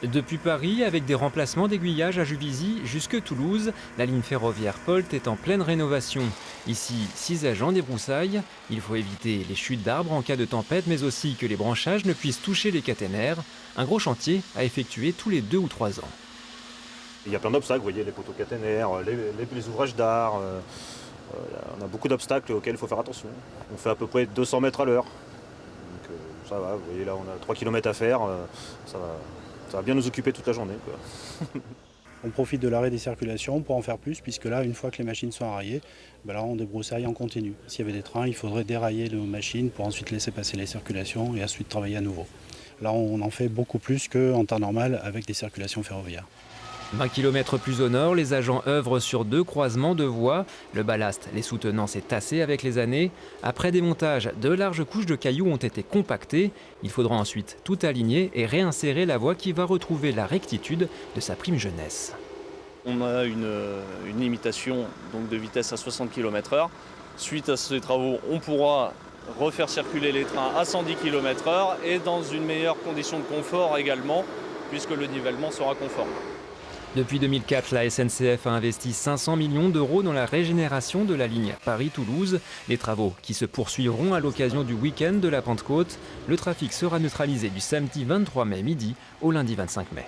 Depuis Paris, avec des remplacements d'aiguillage à Juvisy jusque Toulouse, la ligne ferroviaire POLT est en pleine rénovation. Ici, 6 agents débroussaillent. Il faut éviter les chutes d'arbres en cas de tempête, mais aussi que les branchages ne puissent toucher les caténaires. Un gros chantier à effectuer tous les 2 ou 3 ans. Il y a plein d'obstacles, vous voyez, les poteaux caténaires, les ouvrages d'art. On a beaucoup d'obstacles auxquels il faut faire attention. On fait à peu près 200 mètres à l'heure. Donc ça va, vous voyez là on a 3 km à faire, ça va bien nous occuper toute la journée, quoi. On profite de l'arrêt des circulations pour en faire plus, puisque là, une fois que les machines sont arrayées, là, on débroussaille en continu. S'il y avait des trains, il faudrait dérailler nos machines pour ensuite laisser passer les circulations et ensuite travailler à nouveau. Là, on en fait beaucoup plus qu'en temps normal avec des circulations ferroviaires. 20 km plus au nord, les agents œuvrent sur 2 croisements de voies. Le ballast les soutenant s'est tassé avec les années. Après démontage, de larges couches de cailloux ont été compactées. Il faudra ensuite tout aligner et réinsérer la voie qui va retrouver la rectitude de sa prime jeunesse. On a une limitation donc, de vitesse à 60 km/h. Suite à ces travaux, on pourra refaire circuler les trains à 110 km/h et dans une meilleure condition de confort également, puisque le nivellement sera conforme. Depuis 2004, la SNCF a investi 500 millions d'euros dans la régénération de la ligne Paris-Toulouse. Les travaux qui se poursuivront à l'occasion du week-end de la Pentecôte. Le trafic sera neutralisé du samedi 23 mai midi au lundi 25 mai.